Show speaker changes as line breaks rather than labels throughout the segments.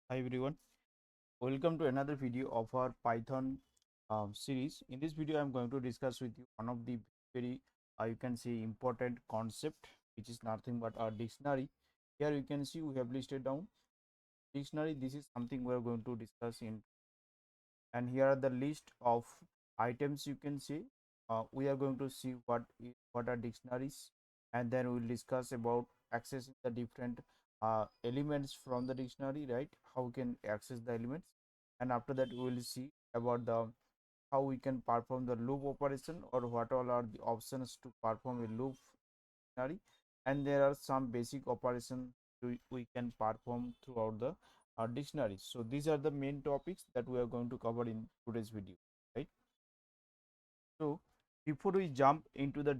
Hi everyone, welcome to another video of our Python series. In this video, I'm going to discuss with you one of the very you can say important concept, which is nothing but our dictionary. Here you can see we have listed down dictionary. This is something we are going to discuss in, and here are the list of items you can see. We are going to see what are dictionaries, and then we will discuss about accessing the different elements from the dictionary, right? How we can access the elements, and after that we will see about the how we can perform the loop operation, or what all are the options to perform a loop dictionary, and there are some basic operations we can perform throughout the dictionary. So these are the main topics that we are going to cover in today's video, right? So before we jump into the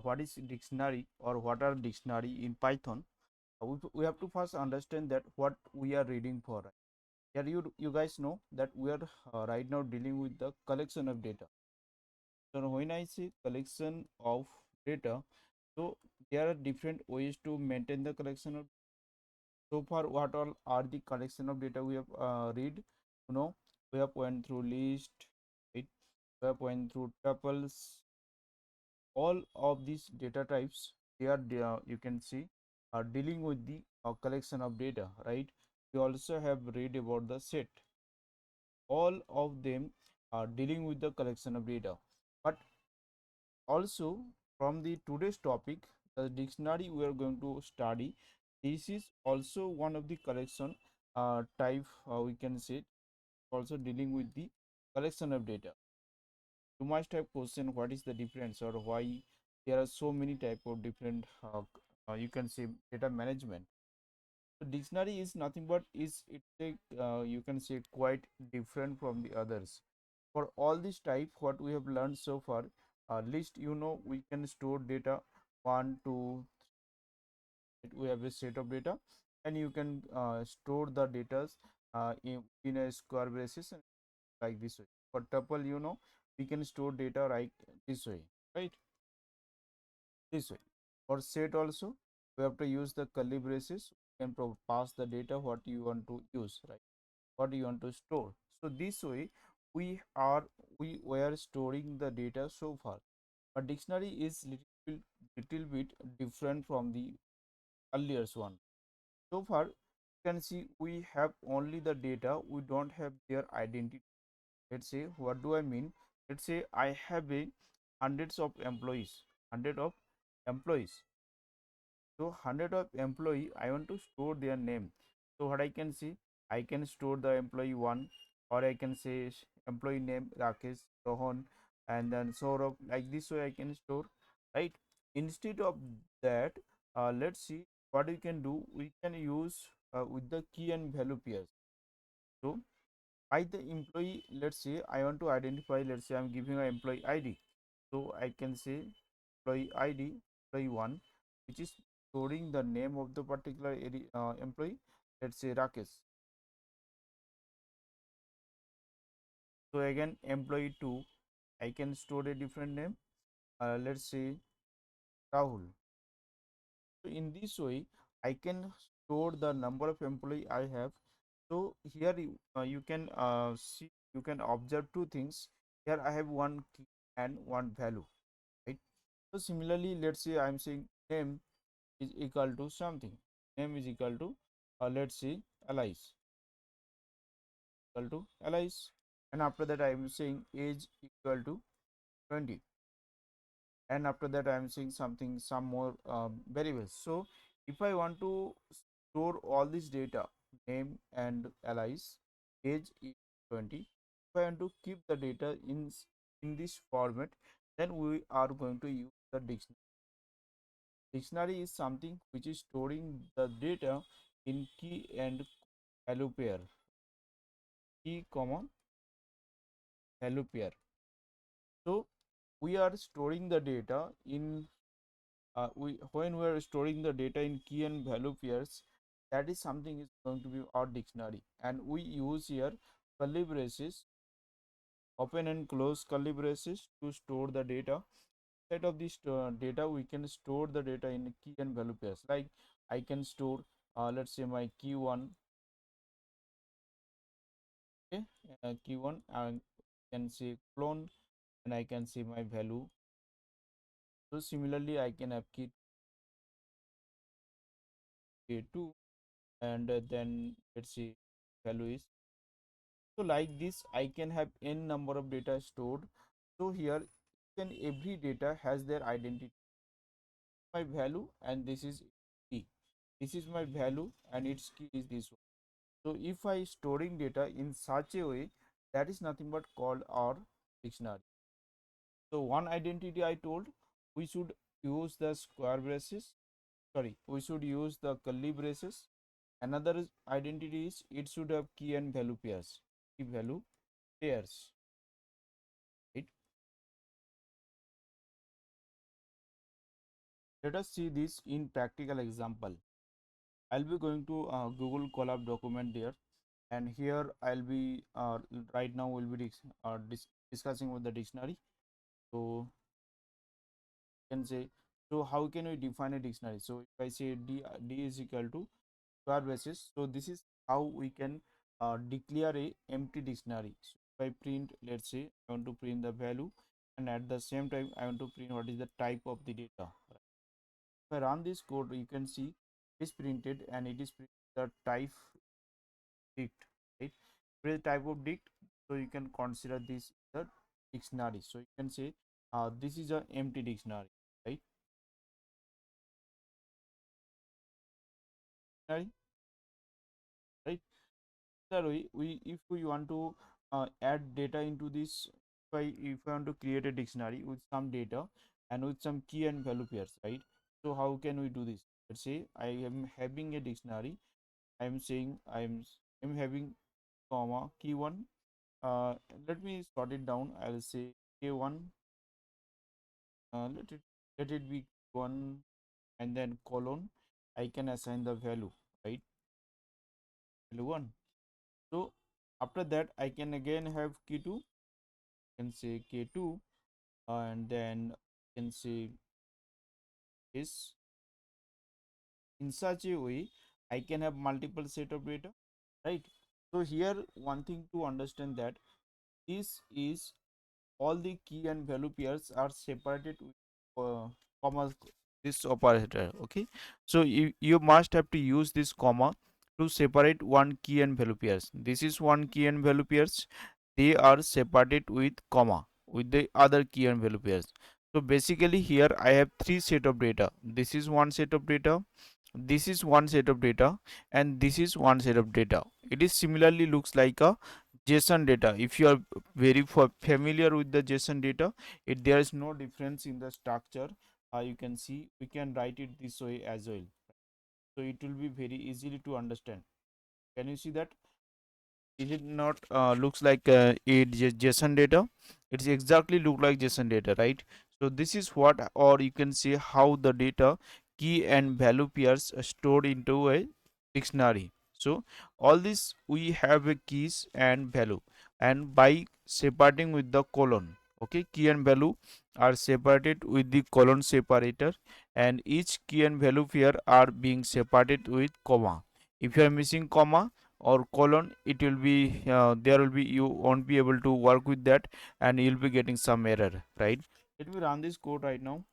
what is dictionary or what are dictionary in Python, we have to first understand that what we are reading for. Right? Here you guys know that we are right now dealing with the collection of data. So when I say collection of data, so there are different ways to maintain the collection of. So far, what all are the collection of data we have read? You know, we have went through list, right? We have went through tuples. All of these data types, they are you can see are dealing with the collection of data, right? We also have read about the set. All of them are dealing with the collection of data, but also from the today's topic, the dictionary we are going to study, this is also one of the collection type, we can say, also dealing with the collection of data. You must have question what is the difference, or why there are so many type of different you can say data management. So dictionary is nothing but is it's a you can say quite different from the others. For all these type, what we have learned so far, list, we can store data one two. We have a set of data, and you can store the data in a square braces, and like this way. For tuple, we can store data like this way, right? This way. For set also, we have to use the curly braces. You can pass the data what you want to use, right? What you want to store. So this way, we are we were storing the data so far. But dictionary is little bit different from the earlier one. So far, you can see we have only the data, we don't have their identity. Let's say, what do I mean? Let's say I have a hundreds of employees, hundred of employees. So hundred of employee, I want to store their name. So what I can see, I can store the employee one, or I can say employee name Rakesh, Rohan, and then Saurabh. Like this way, I can store, right? Instead of that, let's see what we can do. We can use with the key and value pairs. So by the employee, let's say I want to identify. Let's say I'm giving an employee ID. So I can say employee ID, employee one, which is storing the name of the particular employee. Let's say Rakesh. So again, employee two, I can store a different name. Let's say Rahul. So in this way, I can store the number of employee I have. So here you can see, you can observe two things. Here I have one key and one value, right? So similarly, let's say I'm saying name is equal to something. Name is equal to let's say Alice, equal to Alice, and after that I am saying age equal to 20, and after that I am saying something, some more variables. So if I want to store all this data, name and Alice, age is 20, if I want to keep the data in this format, then we are going to use the dictionary. Dictionary is something which is storing the data in key and value pair, key comma value pair. So we are storing the data in we when we are storing the data in key and value pairs, that is something is going to be our dictionary, and we use here curly braces, open and close curly braces, to store the data. Instead of this data, we can store the data in key and value pairs. Like I can store let's say my key one, key 1, and can say clone, and I can see my value. So similarly I can have key 2, and then let's see value is. So like this I can have n number of data stored. So here each and every data has their identity. My value, and this is key. This is my value and its key is this one. So if I storing data in such a way, that is nothing but called our dictionary. So one identity I told, we should use the square braces. Sorry, we should use the curly braces. Another identity is it should have key and value pairs. Key value pairs. Right? Let us see this in practical example. I'll be going to Google Colab document there, and here I'll be right now we'll be discussing with the dictionary. So can say, so how can we define a dictionary? So if I say d is equal to square braces, so this is how we can declare a empty dictionary. So if I print, let's say I want to print the value, and at the same time I want to print what is the type of the data. If I run this code, you can see it is printed, and it is printed the type dict, right? For the type of dict, so you can consider this the dictionary. So you can say this is a empty dictionary, right? Right, right. That way, if we want to add data into this, if I want to create a dictionary with some data and with some key and value pairs, right? So how can we do this? Let's say I am having a dictionary. I am saying I'm having comma key one. Uh, Let me sort it down. I'll say k1. Let it be one, and then colon. I can assign the value, right? Value 1. So after that I can again have key 2, can say k2, and then can say is in such a way I can have multiple set of data, right? So here one thing to understand, that this is all the key and value pairs are separated with comma, this operator. Okay, so you must have to use this comma to separate one key and value pairs. This is one key and value pairs, they are separated with comma with the other key and value pairs. So basically here I have three set of data. This is one set of data, this is one set of data, and this is one set of data. It is similarly looks like a JSON data. If you are very familiar with the JSON data, there is no difference in the structure. You can see we can write it this way as well, so it will be very easily to understand. Can you see that? Is it not looks like JSON data? It's exactly look like JSON data, right? So this is what, or you can say how the data key and value pairs are stored into a dictionary. So all this we have a keys and value, and by separating with the colon, okay, key and value are separated with the colon separator, and each key and value pair are being separated with comma. If you are missing comma or colon, it will be there will be, you won't be able to work with that, and you'll be getting some error, right? Let me run this code right now.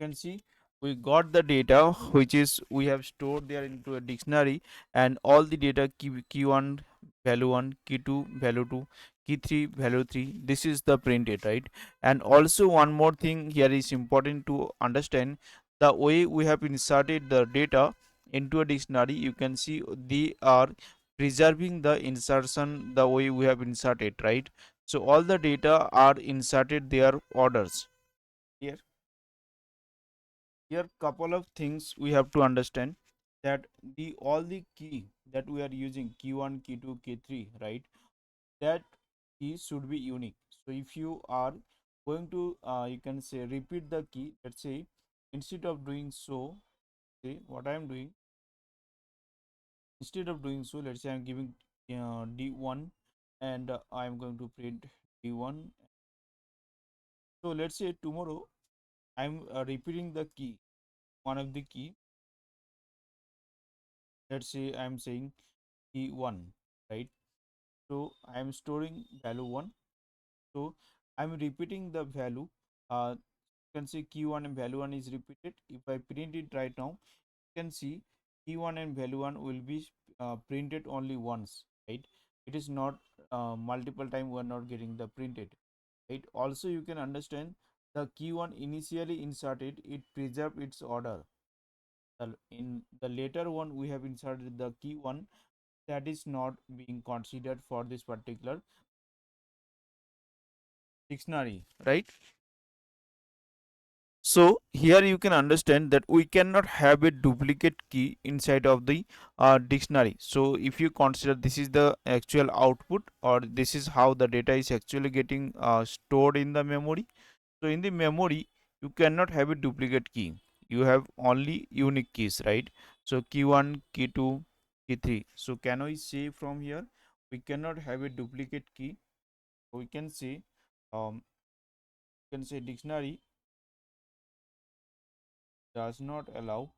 You can see we got the data which is we have stored there into a dictionary, and all the data key 1 value 1, key 2 value 2, key 3 value 3, this is the printed, right? And also one more thing here is important to understand, the way we have inserted the data into a dictionary. You can see they are preserving the insertion the way we have inserted, right? So all the data are inserted their orders here. Here couple of things we have to understand, that the all the key that we are using, key 1, key 2, key 3, right? That key should be unique. So if you are going to you can say repeat the key, let's say instead of doing so, say what I am doing, instead of doing so, let's say I'm giving d1, and I am going to print d1. So let's say tomorrow I'm repeating the key, one of the key, let's say I'm saying key 1, right? So I am storing value 1. So I am repeating the value. You can see key 1 and value 1 is repeated. If I print it right now, you can see key 1 and value 1 will be printed only once, right? It is not multiple time we are not getting the printed, right? Also you can understand the key 1 initially inserted, it preserved its order. In the later one we have inserted the key 1 that is not being considered for this particular dictionary, right? So here you can understand that we cannot have a duplicate key inside of the dictionary. So if you consider this is the actual output, or this is how the data is actually getting stored in the memory. So in the memory you cannot have a duplicate key. You have only unique keys, right? So key 1, key 2, key 3. So can we say from here we cannot have a duplicate key? We can say dictionary does not allow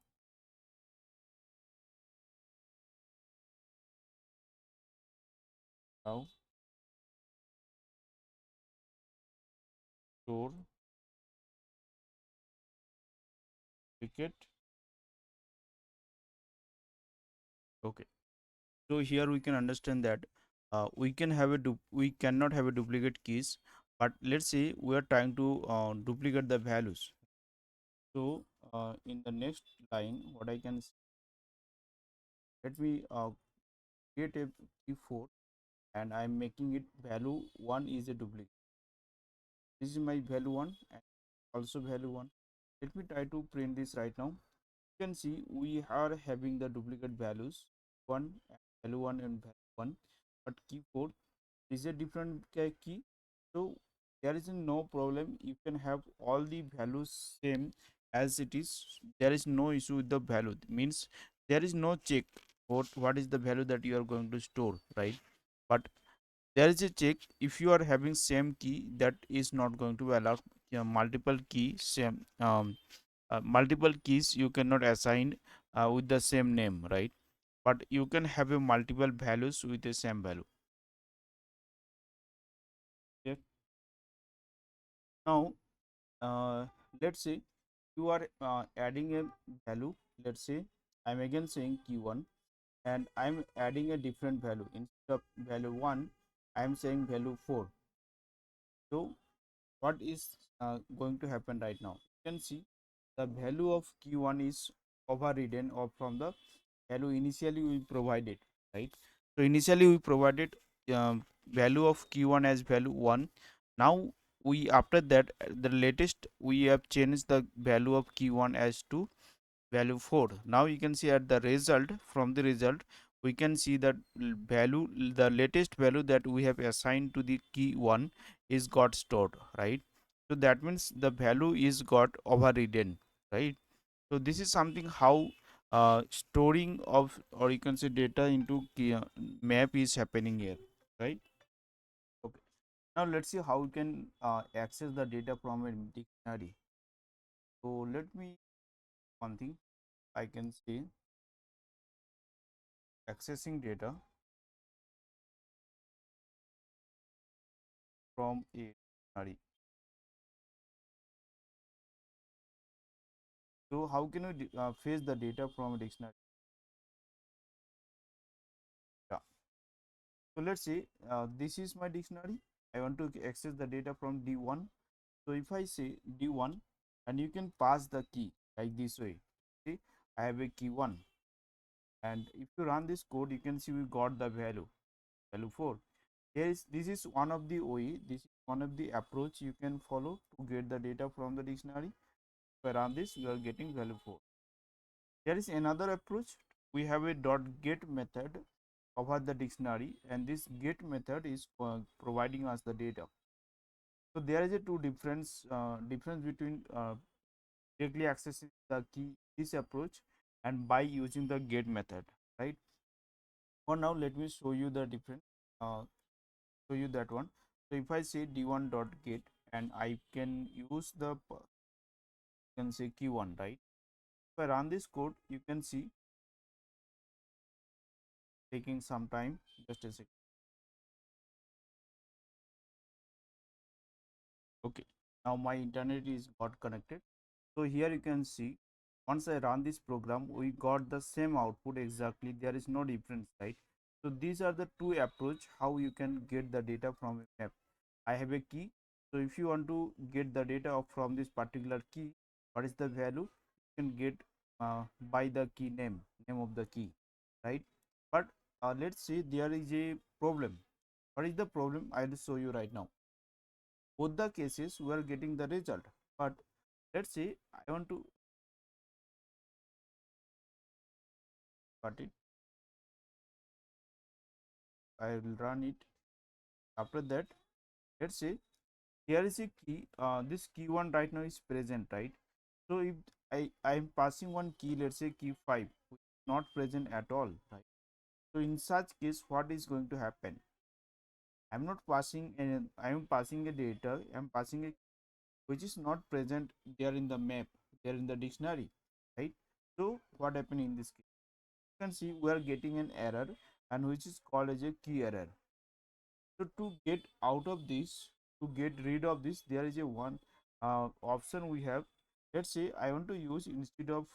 store duplicate. Okay. So here we can understand that we cannot have a duplicate keys, but let's say we are trying to duplicate the values. So in the next line, what I can let me create a key 4, and I am making it value 1 is a duplicate. This is my value 1 and also value 1. Let me try to print this right now. You can see we are having the duplicate values 1 and value 1 and value 1, but key 4 is a different key. So there is no problem, you can have all the values same as it is. There is no issue with the value, means there is no check what is the value that you are going to store, right? But there is a check if you are having same key, that is not going to allow multiple key same multiple keys you cannot assign with the same name, right? But you can have a multiple values with the same value. Okay. Now let's say you are adding a value. Let's say I'm again saying key 1 and I'm adding a different value. Instead of value 1, I'm saying value 4. So what is going to happen right now? You can see the value of key 1 is overridden or from the value initially we provided, right? So initially we provided value of key 1 as value 1. Now we, after that, the latest we have changed the value of key 1 as to value 4. Now you can see at the result, from the result we can see that value, the latest value that we have assigned to the key 1 is got stored, right? So that means the value is got overridden, right? So this is something how storing of, or you can say, data into key, map is happening here, right? Okay. Now let's see how we can access the data from a dictionary. So let me one thing I can say, accessing data from a dictionary. So how can you fetch the data from a dictionary? Yeah. So let's say this is my dictionary. I want to access the data from D1. So if I say D1, and you can pass the key like this way. See, I have a key 1, and if you run this code, you can see we got the value 4. Here is, this is one of the way, this is one of the approach you can follow to get the data from the dictionary. If I run this, we are getting value 4. There is another approach. We have a .get method over the dictionary, and this get method is providing us the data. So there is a two difference between directly accessing the key this approach and by using the get method, right? For now let me show you the difference, uh, show you that one. So if I say d1 dot get, and I can use the you can say key 1, right? If I run this code, you can see taking some time, just a second. Now my internet is got connected. So here you can see, once I run this program, we got the same output exactly. There is no difference, right? So these are the two approach how you can get the data from a map. I have a key. So if you want to get the data from this particular key, what is the value? You can get by the key name of the key, right? But let's say there is a problem. What is the problem? I will show you right now. Both the cases we are getting the result, but let's say I want to cut it. I will run it. After that, let's say here is a key. This key one right now is present, right? So if I am passing one key, let's say key 5, which is not present at all, right? So in such case, what is going to happen? I'm not passing and I am passing a data. I'm passing a which is not present there in the map, there in the dictionary, right? So what happened in this case? You can see we are getting an error, and which is called as a key error. So to get out of this, to get rid of this, there is a one option we have. Let's say I want to use, instead of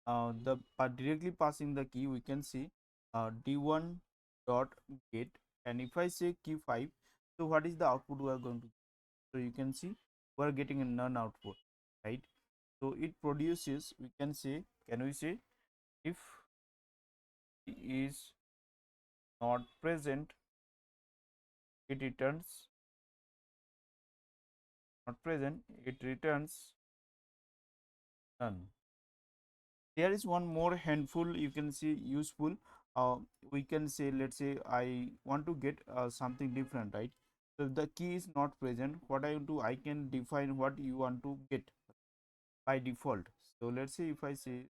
the directly passing the key, we can see d1 dot get, and if I say key 5, so what is the output we are going to get? So you can see we are getting a none output, right? So it produces, we can say, can we say, if is not present, it returns not present, it returns none. There is one more handful, you can see, useful. uh, we can say, let's say I want to get something different, right? So if the key is not present, what I do, I can define what you want to get by default. So let's say if I say,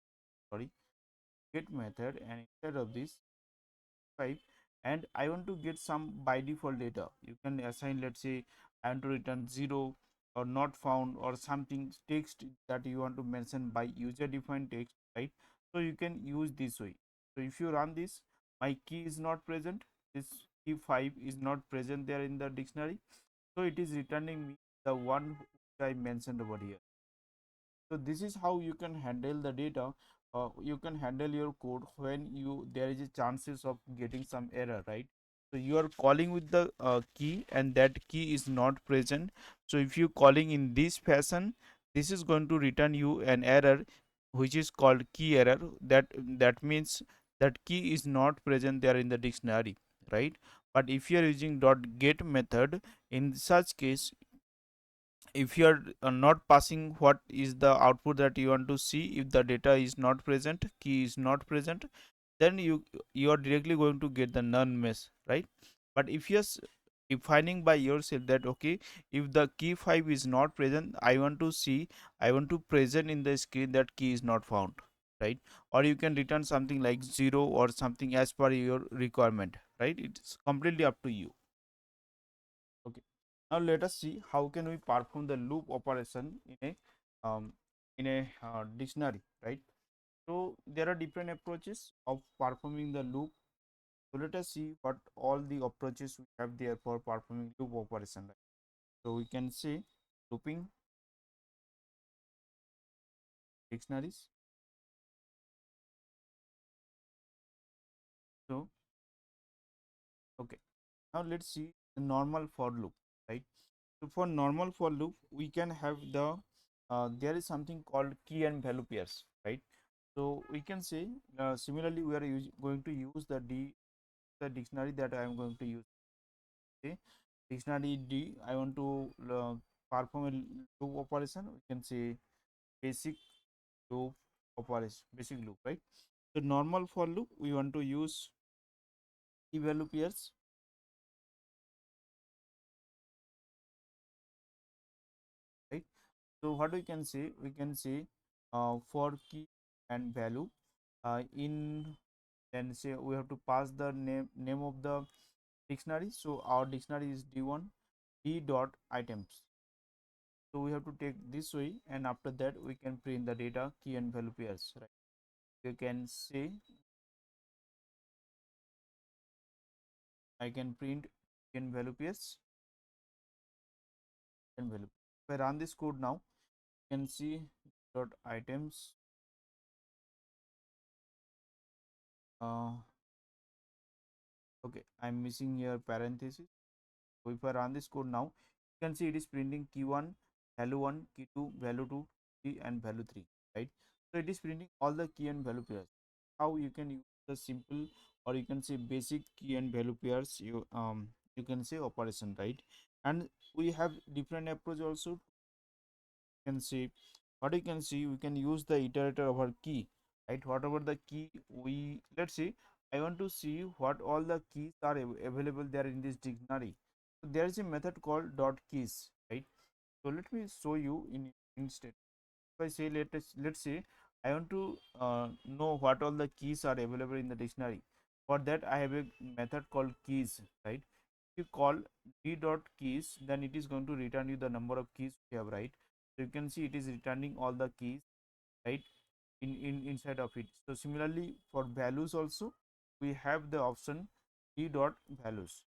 sorry, get method, and instead of this 5, and I want to get some by default data, you can assign, let's say I want to return 0 or not found or something text that you want to mention by user defined text, right? So you can use this way. So if you run this, my key is not present, this key 5 is not present there in the dictionary, so it is returning me the one which I mentioned over here. So this is how you can handle the data. You can handle your code when you there is a chances of getting some error, right? So you are calling with the key, and that key is not present. So if you calling in this fashion, this is going to return you an error which is called key error. That means that key is not present there in the dictionary, right? But if you are using dot get method, in such case, if you are not passing what is the output that you want to see, if the data is not present, key is not present, then you are directly going to get the none mess, right? But if you're defining by yourself that, okay, if the key 5 is not present, I want to see, I want to present in the screen that key is not found, right? Or you can return something like 0 or something as per your requirement, right? It's completely up to you. Okay, now let us see how can we perform the loop operation in a dictionary, right? So there are different approaches of performing the loop. So let us see what all the approaches we have there for performing loop operation, right? So we can say looping dictionaries. So okay, now let's see the normal for loop, right? So for normal for loop, we can have the there is something called key and value pairs, right? So we can say similarly we are going to use the dictionary that I am going to use. Okay, dictionary D. I want to perform a loop operation. We can say basic loop operation, basic loop, right? So normal for loop, we want to use key value pairs, right? So what we can say, we can say for key and value in, then say we have to pass the name of the dictionary. So our dictionary is d1 d dot items. So we have to take this way, and after that we can print the data key and value pairs, right? You can say I can print key and value pairs, and value. If I run this code now, you can see dot items. Uh, okay, I'm missing here parenthesis. So if I run this code now, you can see it is printing key 1, value 1, key 2, value 2, 3, and value 3, right? So it is printing all the key and value pairs. How you can use the simple, or you can say basic key and value pairs, you can say operation, right? And we have different approach also. You can see what you can see, we can use the iterator of our key, right? Whatever the key, we, let's see, I want to see what all the keys are available there in this dictionary. So there is a method called dot keys, right? So let me show you in instead. If I say, let's say I want to know what all the keys are available in the dictionary. For that I have a method called keys, right? If you call d dot keys, then it is going to return you the number of keys we have, right? So you can see it is returning all the keys, right, in inside of it. So similarly for values also, we have the option d dot values.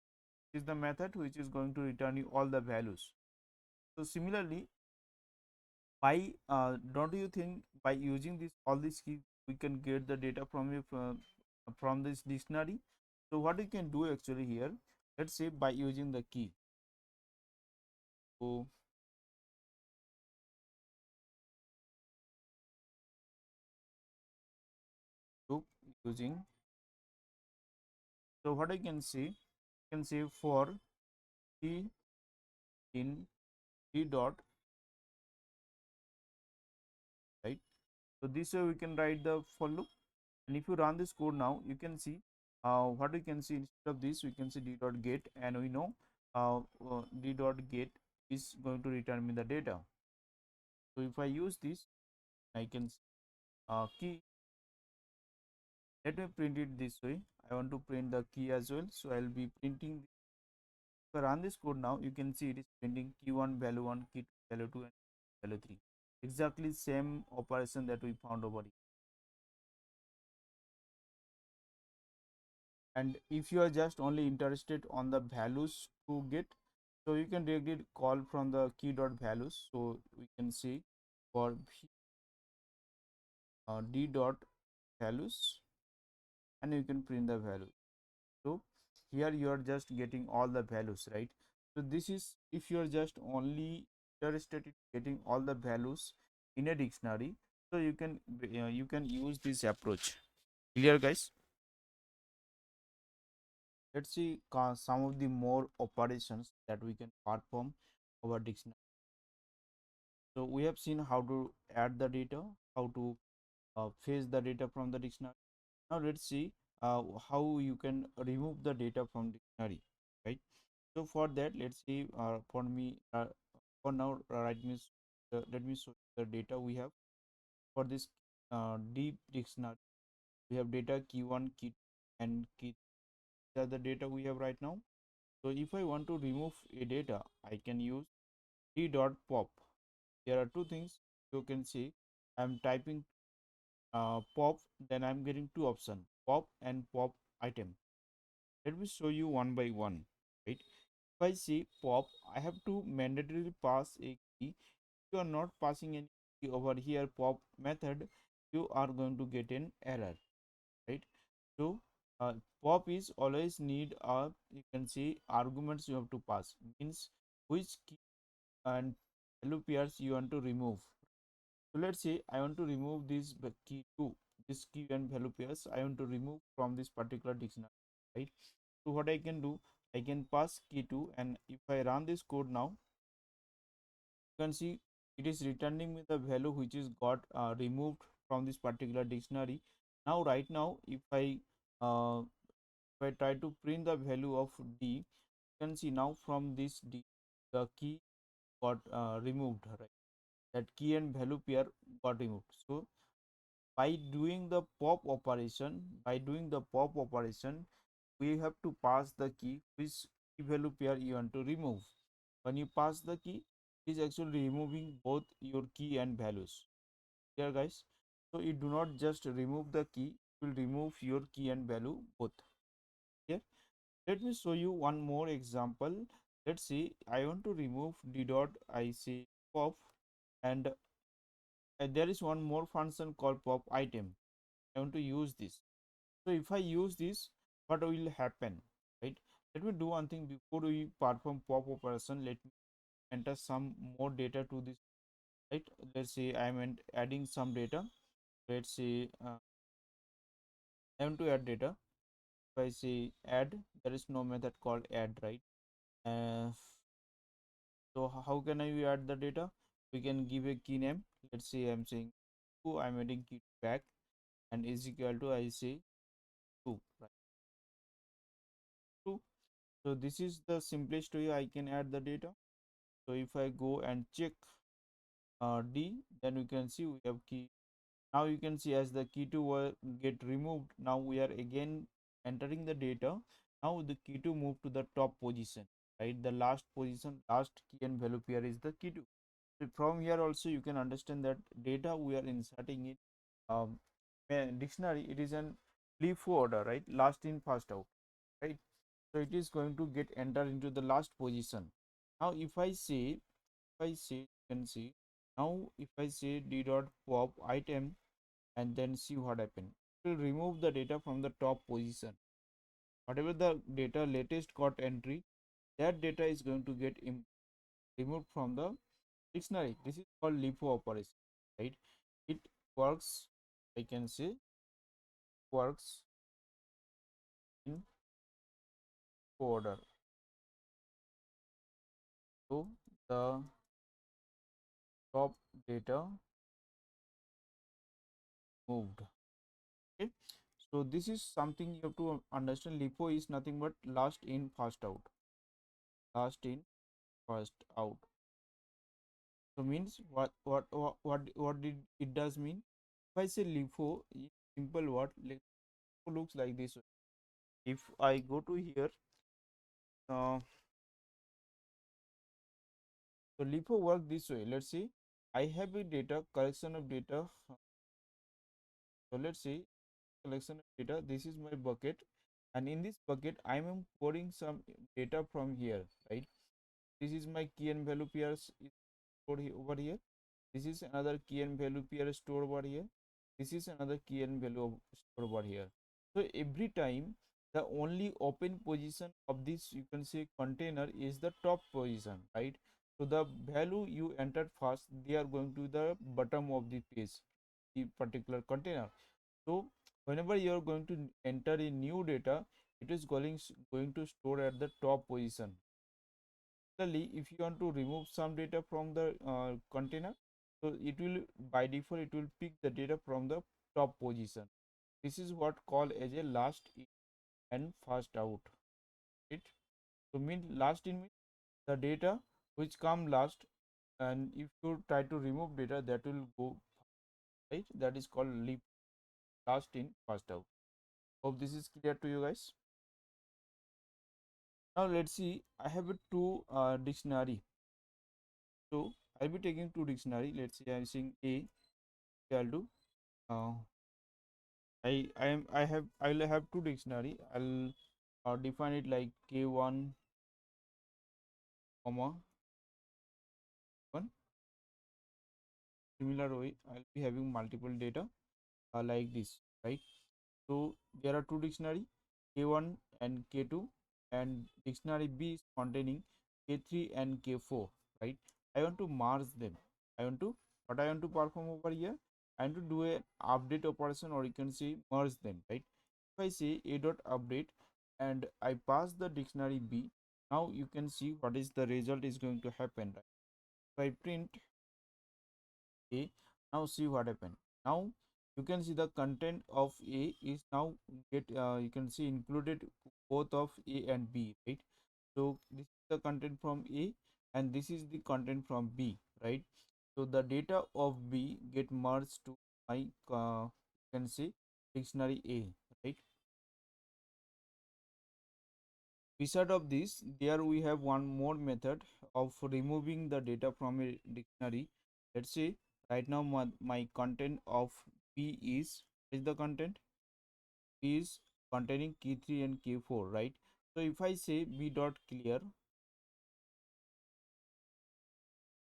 This is the method which is going to return you all the values. So similarly, by don't you think by using this all these keys we can get the data from this dictionary? So what you can do actually here, let's say by using the key. So look, using, so what I can say, you can say for key in d dot, right? So this way we can write the for loop, and if you run this code now, you can see what we can see. Instead of this, we can see d dot get, and we know d dot get is going to return me the data. So if I use this, I can key, let me print it this way. I want to print the key as well, so I'll be printing. If I run this code now, you can see it is printing key 1 value 1, key 2 value 2, and value 3, exactly same operation that we found over here. And if you are just only interested on the values to get, so you can directly call from the key dot values. So we can see for d dot values, and you can print the value. So here you are just getting all the values, right? So this is if you are just only interested in getting all the values in a dictionary, so you can use this approach. Clear, guys? Let's see some of the more operations that we can perform over dictionary. So we have seen how to add the data, how to fetch the data from the dictionary. Now let's see how you can remove the data from dictionary, right? So for that, let's see for me for now, let me show you the data we have for this deep dictionary. We have data key 1, key 2, and key 3 are the data we have right now. So if I want to remove a data, I can use d dot pop. There are two things you can see. I'm typing pop, then I'm getting two options, pop and pop item. Let me show you one by one, right? If I say pop, I have to mandatorily pass a key. If you are not passing any key over here pop method, you are going to get an error, right? So uh, pop is always need you can see arguments you have to pass, means which key and value pairs you want to remove. So let's say I want to remove this key 2, this key and value pairs I want to remove from this particular dictionary, right? So what I can do, I can pass key 2, and if I run this code now, you can see it is returning me the value which is got removed from this particular dictionary. Now right now, if I try to print the value of d, you can see now from this d the key got removed, right? That key and value pair got removed. So by doing the pop operation, we have to pass the key which key value pair you want to remove. When you pass the key, it is actually removing both your key and values. Here, guys, so you do not just remove the key, it will remove your key and value both. Here, let me show you one more example. let's see, I want to remove d dot I say pop, and there is one more function called pop item. I want to use this. So if I use this, what will happen, right? Let me do one thing before we perform pop operation. Let me enter some more data to this, right? Let's say I am adding some data. Let's say I want to add data. If I say add, there is no method called add, right? uh, so how can I add the data? We can give a key name. Let's say I'm saying 2, I'm adding key back, and is equal to I say 2, right? 2. So this is the simplest way I can add the data. So if I go and check D, then we can see we have key. Now you can see as the key 2 get removed, now we are again entering the data. Now the key 2 move to the top position, right? The last position, last key and value pair is the key 2. So from here also you can understand that data we are inserting in um, dictionary, it is an LIFO order, right? Last in first out, right? So it is going to get entered into the last position. Now if I say, you can see, now if I say d dot pop item, and then see what happen. It will remove the data from the top position. Whatever the data latest got entry, that data is going to get removed from the dictionary. This is called LIFO operation, right? It works, I can say, works in order. So the top data moved. Okay. So this is something you have to understand. LIFO is nothing but last in, first out. Last in, first out. So means what did it does mean? If I say LIFO, in simple word, LIFO looks like this way. If I go to here, uh, so LIFO work this way. Let's see, I have a data collection of data. So let's see, collection of data. This is my bucket, and in this bucket, I am pouring some data from here, right? This is my key and value pairs is stored over here. This is another key and value pair stored over here. This is another key and value stored over here. So every time the only open position of this, you can say, container is the top position, right? So the value you entered first, they are going to the bottom of the page, the particular container. So whenever you are going to enter a new data, it is going to store at the top position. Similarly, if you want to remove some data from the container, so it will, by default, it will pick the data from the top position. This is what called as a last in and first out. It so mean last in means the data which come last, and if you try to remove data, that will go, right. That is called leap, last in, first out. Hope this is clear to you guys. Now let's see. I have a two dictionary. So I'll be taking two dictionary. Let's say I'm saying A equal to uh, I'll have two dictionary. I'll define it like K1 comma 1. Similar way, I'll be having multiple data like this, right? So there are two dictionary, K1 and K2, and dictionary B is containing K3 and K4, right? I want to merge them. I want to, what I want to perform over here, I want to do a update operation, or you can say merge them, right? If I say a dot update and I pass the dictionary B, now you can see what is the result is going to happen, right? If I print A, now see what happened. Now you can see the content of A is now get you can see included both of A and B, right? So this is the content from A and this is the content from B, right? So the data of B get merged to my you can say dictionary A, right? Beside of this, there we have one more method of removing the data from a dictionary. Let's say right now my content of B is the content B is containing key 3 and key 4, right? So if I say B dot clear,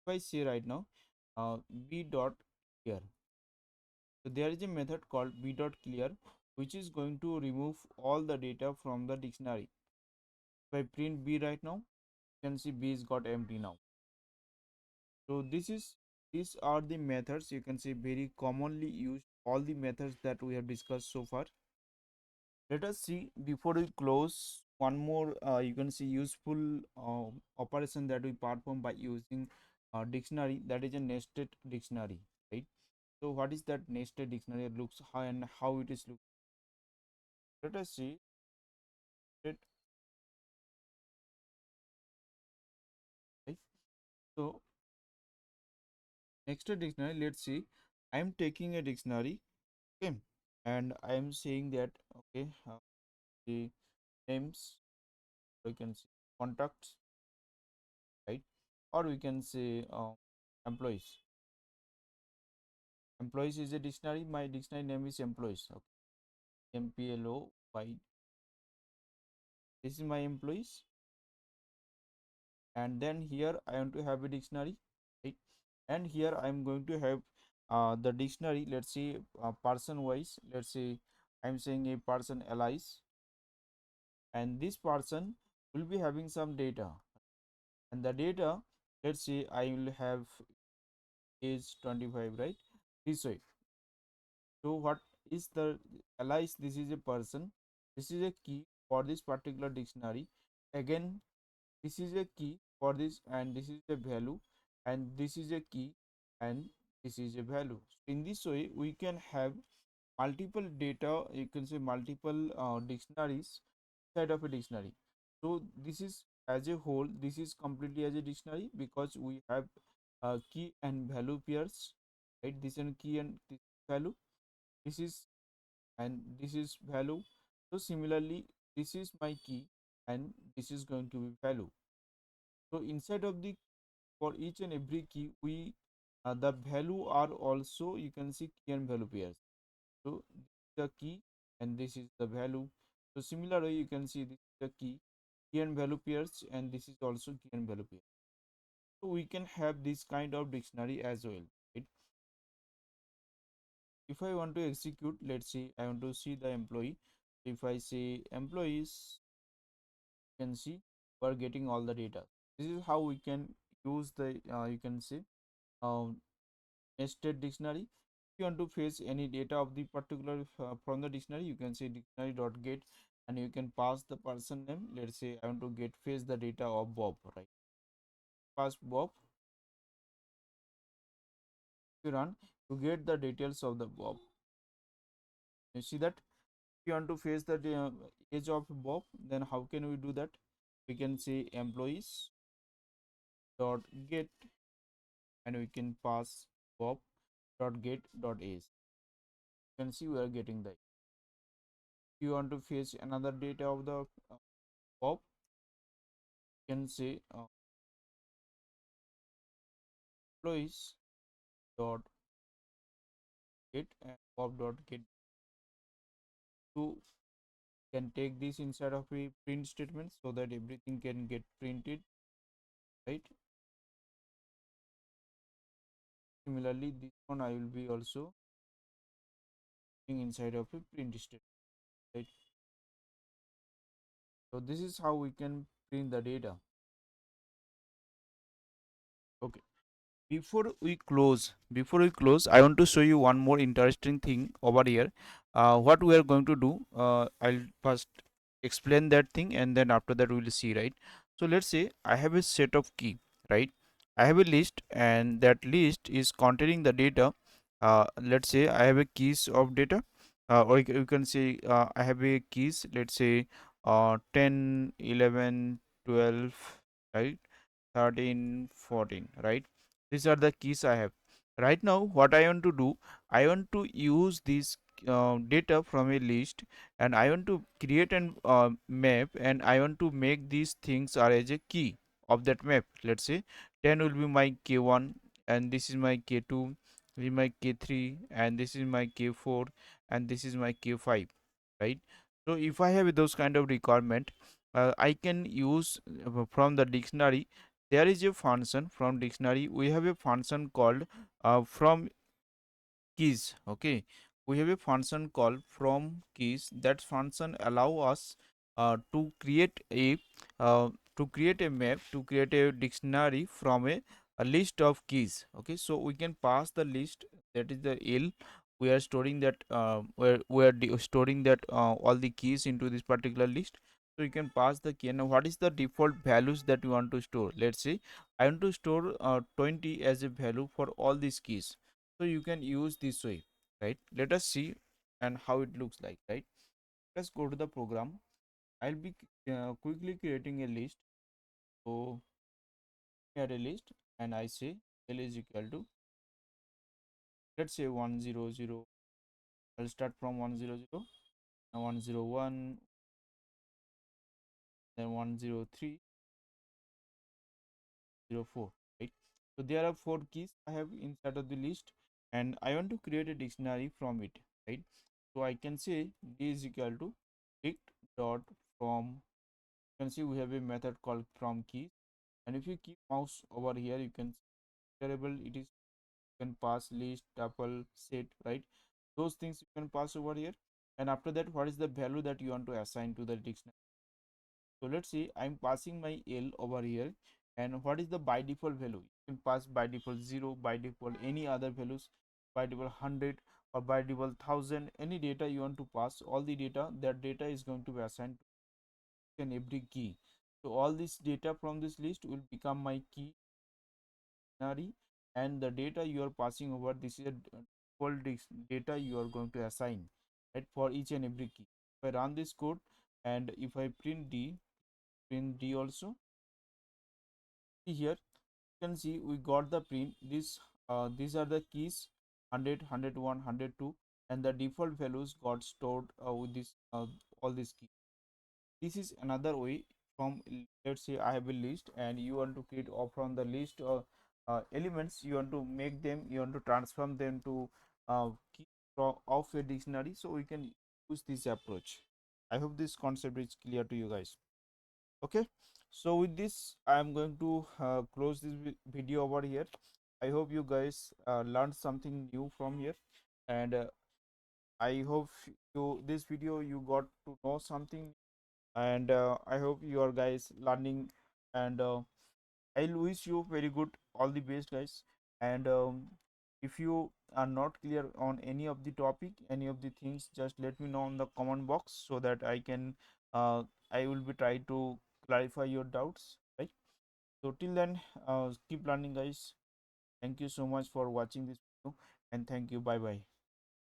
if I say right now b dot clear, so there is a method called b dot clear which is going to remove all the data from the dictionary. If I print b right now, you can see b is got empty now. So these are the methods, you can see, very commonly used, all the methods that we have discussed so far. Let us see, before we close, one more you can see useful operation that we perform by using dictionary, that is a nested dictionary, right? So what is that nested dictionary looks how and how it is look? Let us see it, right? So nested dictionary, let's see, I am taking a dictionary, okay, and I am saying that, okay, the names, we can see contacts, right? Or we can say employees. Employees is a dictionary, my dictionary name is employees, okay. MPLOY, this is my employees. And then here I want to have a dictionary, right? And here I am going to have the dictionary, let's see, person wise, let's say I'm saying a person Alice, and this person will be having some data, and the data, let's say I will have age 25, right? This way. So what is the Alice? This is a person, this is a key for this particular dictionary. Again, this is a key for this, and this is a value, and this is a key, and this is a value. So in this way we can have multiple data, you can say multiple dictionaries inside of a dictionary. So this is as a whole, this is completely as a dictionary because we have key and value pairs, right? This is key and this value, this is, and this is value. So similarly, this is my key and this is going to be value. So inside of the, for each and every key we the value are also, you can see, key and value pairs. So this is the key and this is the value. So similarly you can see this is the key and value pairs, and this is also key and value pair. So we can have this kind of dictionary as well, right? If I want to execute, let's see, I want to see the employee. If I say employees, you can see we are getting all the data. This is how we can use the you can say um, nested dictionary. If you want to fetch any data of the particular from the dictionary, you can say dictionary.get, and you can pass the person name. Let's say I want to get fetch the data of Bob, right? Pass Bob, you run, you get the details of the Bob. You see that? If you want to fetch the age of Bob, then how can we do that? We can say employees dot get, and we can pass Bob dot get dot age. You can see we are getting that. If you want to fetch another data of the Bob, you can say employees dot get and Bob dot get. You can take this inside of a print statement so that everything can get printed, right? Similarly, this one I will be also inside of a print statement, right? So this is how we can print the data. Okay. Before we close, I want to show you one more interesting thing over here. What we are going to do, I'll first explain that thing, and then after that we will see, right? So let's say I have a set of key, right? I have a list, and that list is containing the data. Let's say I have a keys of data, or you can say I have a keys, let's say 10, 11, 12, right? 13, 14, right? These are the keys I have. Right now what I want to do, I want to use this data from a list, and I want to create an map, and I want to make these things are as a key of that map. Let's say 10 will be my k1, and this is my k2, this is my k3, and this is my k4, and this is my k5, right? So if I have those kind of requirement, I can use from the dictionary there is a function from dictionary. We have a function called from keys. Okay, we have a function called from keys. That function allow us to create a map, to create a dictionary from a list of keys. Okay, so we can pass the list, that is the L. We are storing that storing that all the keys into this particular list. So you can pass the key. Now what is the default values that you want to store? Let's say I want to store 20 as a value for all these keys. So you can use this way, right? Let us see and how it looks like, right? Let's go to the program. I'll be quickly creating a list. So add a list, and I say L is equal to, let's say 100. I'll start from 100, 101, then 103, 04, right? So there are four keys I have inside of the list, and I want to create a dictionary from it, right? So I can say D is equal to dict dot from. You can see we have a method called from keys, and if you keep mouse over here, you can variable it is, you can pass list, tuple, set, right? Those things you can pass over here. And after that, what is the value that you want to assign to the dictionary? So let's see, I'm passing my L over here, and what is the by default value? You can pass by default 0, by default any other values, by default 100, or by default 1000. Any data you want to pass, all the data, that data is going to be assigned to an every key. So all this data from this list will become my key dictionary, and the data you are passing over, this is a default data you are going to assign, right, for each and every key. If I run this code and if I print D also, see here, you can see we got the print. These are the keys 100, 101, 102, and the default values got stored with this all these keys. This is another way. From, let's say I have a list and you want to create, or from the list elements you want to make them, you want to transform them to key of a dictionary. So we can use this approach. I hope this concept is clear to you guys. Okay, so with this I am going to close this video over here. I hope you guys learned something new from here, and I hope you, this video you got to know something, and I hope you are guys learning, and I'll wish you very good, all the best guys. And if you are not clear on any of the topic, any of the things, just let me know in the comment box so that I can uh, I will be try to clarify your doubts, right? So till then, keep learning guys. Thank you so much for watching this video, and thank you. Bye bye.